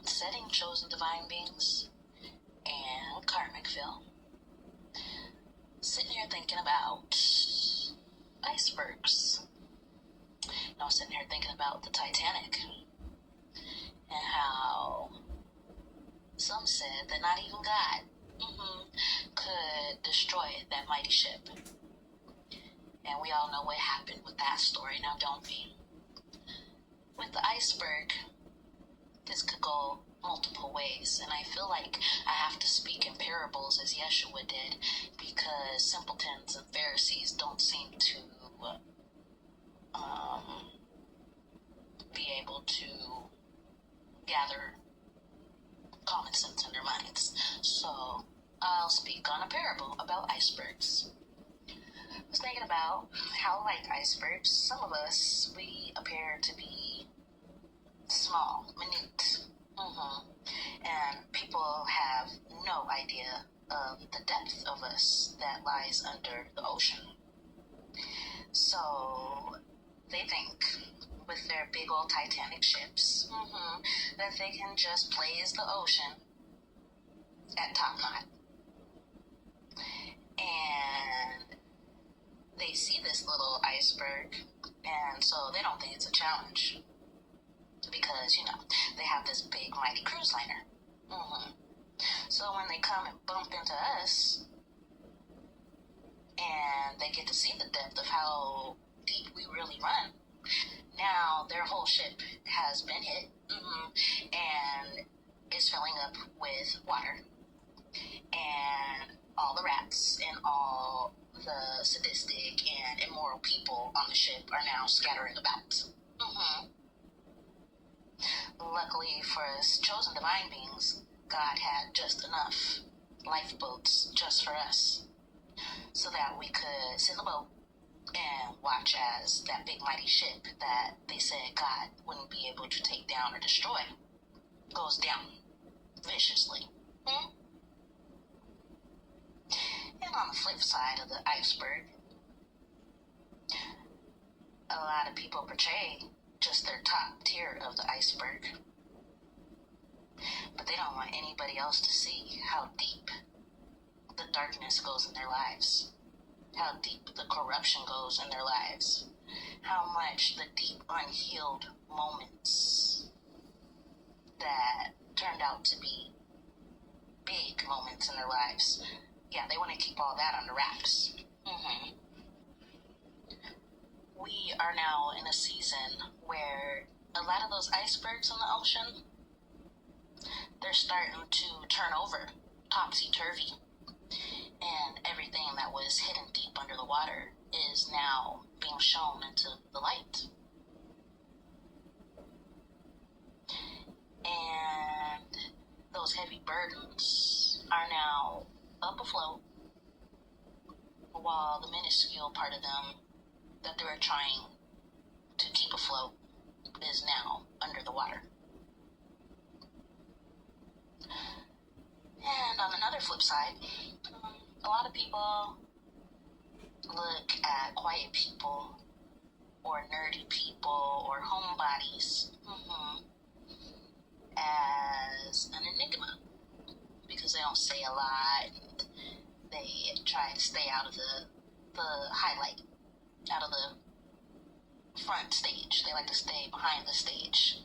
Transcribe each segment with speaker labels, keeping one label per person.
Speaker 1: Setting chosen divine beings and karmicville. Sitting here thinking about icebergs. I was sitting here thinking about the Titanic and how some said that not even God could destroy that mighty ship. And we all know what happened with that story now, don't we? With the iceberg, this could go multiple ways, and I feel like I have to speak in parables as Yeshua did, because simpletons and Pharisees don't seem to be able to gather common sense in their minds. So I'll speak on a parable about icebergs. I was thinking about how, like icebergs, some of us, we appear to be small, minute, and people have no idea of the depth of us that lies under the ocean. So they think with their big old Titanic ships that they can just blaze the ocean at top knot. And they see this little iceberg, and so they don't think it's a challenge. Because, they have this big, mighty cruise liner. So when they come and bump into us, and they get to see the depth of how deep we really run, now their whole ship has been hit, and is filling up with water. And all the rats and all the sadistic and immoral people on the ship are now scattering about. Luckily for us chosen divine beings, God had just enough lifeboats just for us, so that we could sit in the boat and watch as that big mighty ship that they said God wouldn't be able to take down or destroy goes down viciously. And on the flip side of the iceberg, a lot of people portray just their top tier of the iceberg, but they don't want anybody else to see how deep the darkness goes in their lives, how deep the corruption goes in their lives, how much the deep unhealed moments that turned out to be big moments in their lives. Yeah, they want to keep all that under wraps. We are now in a season where a lot of those icebergs in the ocean, they're starting to turn over topsy-turvy, and everything that was hidden deep under the water is now being shown into the light. And those heavy burdens are now up afloat, while the minuscule part of them that they were trying to keep afloat is now under the water. And on another flip side, a lot of people look at quiet people or nerdy people or homebodies as an enigma, because they don't say a lot, and they try to stay out of the highlight, out of the front stage. They like to stay behind the stage.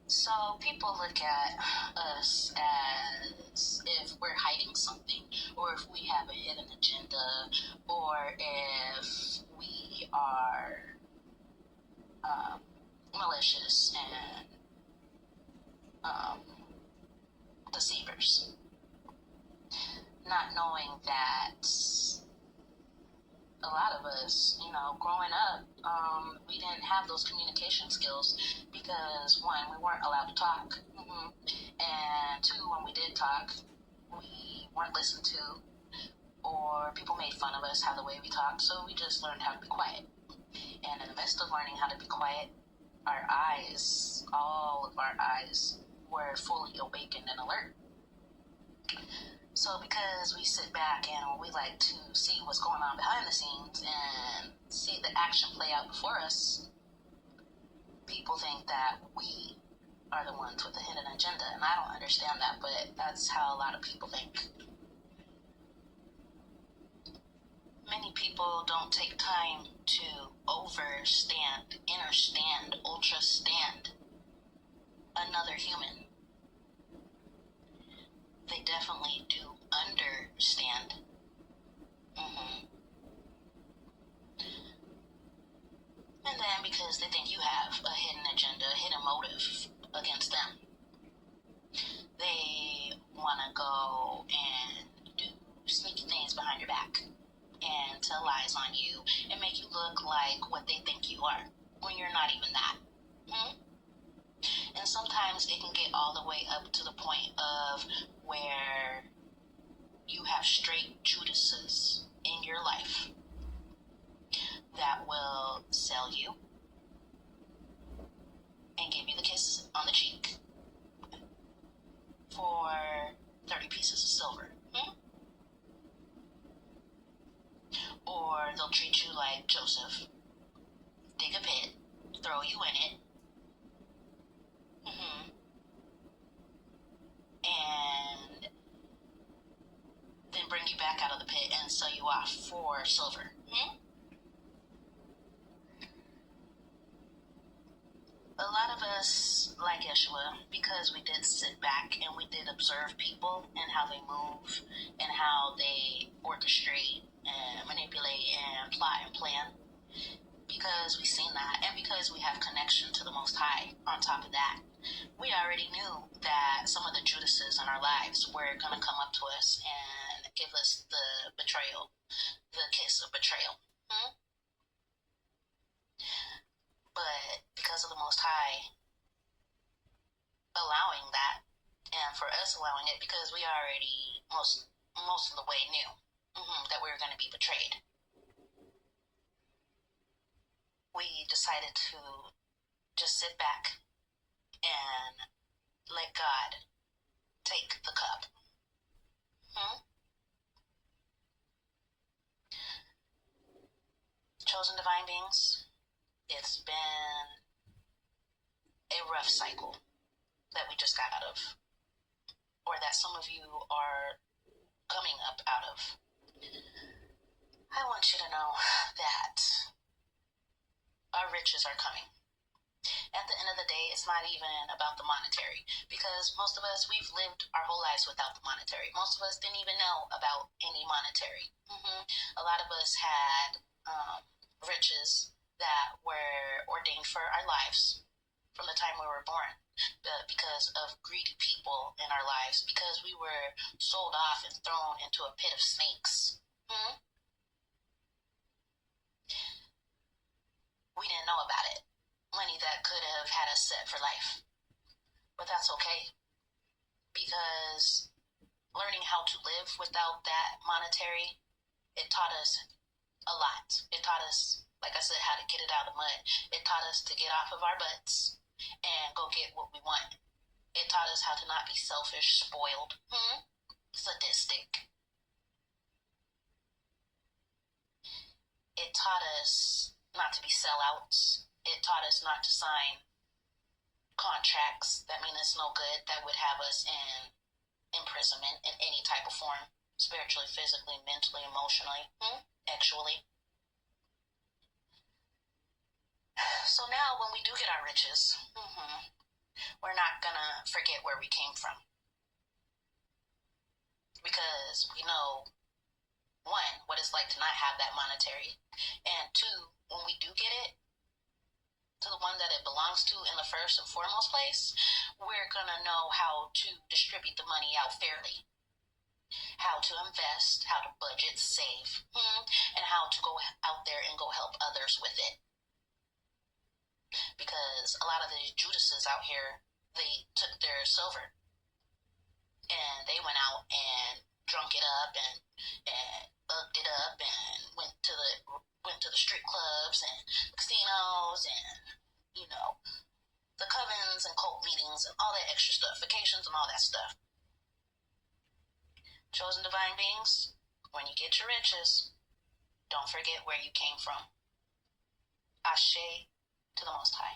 Speaker 1: So people look at us as if we're hiding something, or if we have a hidden agenda, or if we are malicious and deceivers, not knowing that a lot of us, growing up, we didn't have those communication skills because, one, we weren't allowed to talk, and two, when we did talk, we weren't listened to, or people made fun of us, how the way we talked, so we just learned how to be quiet. And in the midst of learning how to be quiet, our eyes, all of our eyes, were fully awakened and alert. So because we sit back and we like to see what's going on behind the scenes and see the action play out before us, people think that we are the ones with a hidden agenda, and I don't understand that, but that's how a lot of people think. Many people don't take time to overstand, understand, ultrastand another human. They definitely do understand. And then because they think you have a hidden agenda, a hidden motive against them, they want to go and do sneaky things behind your back and tell lies on you and make you look like what they think you are when you're not even that. And sometimes it can get all the way up to the point of where you have straight Judases in your life that will sell you and give you the kiss on the cheek for 30 pieces of silver. Or they'll treat you like Joseph. Dig a pit, throw you in it, and then bring you back out of the pit and sell you off for silver. A lot of us like Yeshua because we did sit back and we did observe people and how they move and how they orchestrate and manipulate and plot and plan, because we've seen that, and because we have connection to the Most High. On top of that, we already knew that some of the Judases in our lives were going to come up to us and give us the betrayal, the kiss of betrayal. But because of the Most High allowing that, and for us allowing it because we already most of the way knew that we were going to be betrayed, we decided to just sit back and let God take the cup. Chosen divine beings, it's been a rough cycle that we just got out of, or that some of you are coming up out of. I want you to know that our riches are coming. At the end of the day, it's not even about the monetary, because most of us, we've lived our whole lives without the monetary. Most of us didn't even know about any monetary. A lot of us had riches that were ordained for our lives from the time we were born, but because of greedy people in our lives, because we were sold off and thrown into a pit of snakes. We didn't know about it. Money that could have had us set for life. But that's okay, because learning how to live without that monetary, it taught us a lot. It taught us, like I said, how to get it out of the mud. It taught us to get off of our butts and go get what we want. It taught us how to not be selfish, spoiled, sadistic. It taught us not to be sellouts. It taught us not to sign contracts that mean it's no good, that would have us in imprisonment in any type of form, spiritually, physically, mentally, emotionally, actually. So now when we do get our riches, we're not gonna forget where we came from, because we know, one, what it's like to not have that monetary, and two, when we do get it to the one that it belongs to in the first and foremost place, we're gonna know how to distribute the money out fairly, how to invest, how to budget, save, and how to go out there and go help others with it. Because a lot of the Judases out here, they took their silver and they went out and drunk it up and bugged it up and went to the strip clubs and casinos and the covens and cult meetings and all that extra stuff, vacations and all that stuff. Chosen divine beings, when you get your riches, don't forget where you came from. Ashe to the Most High.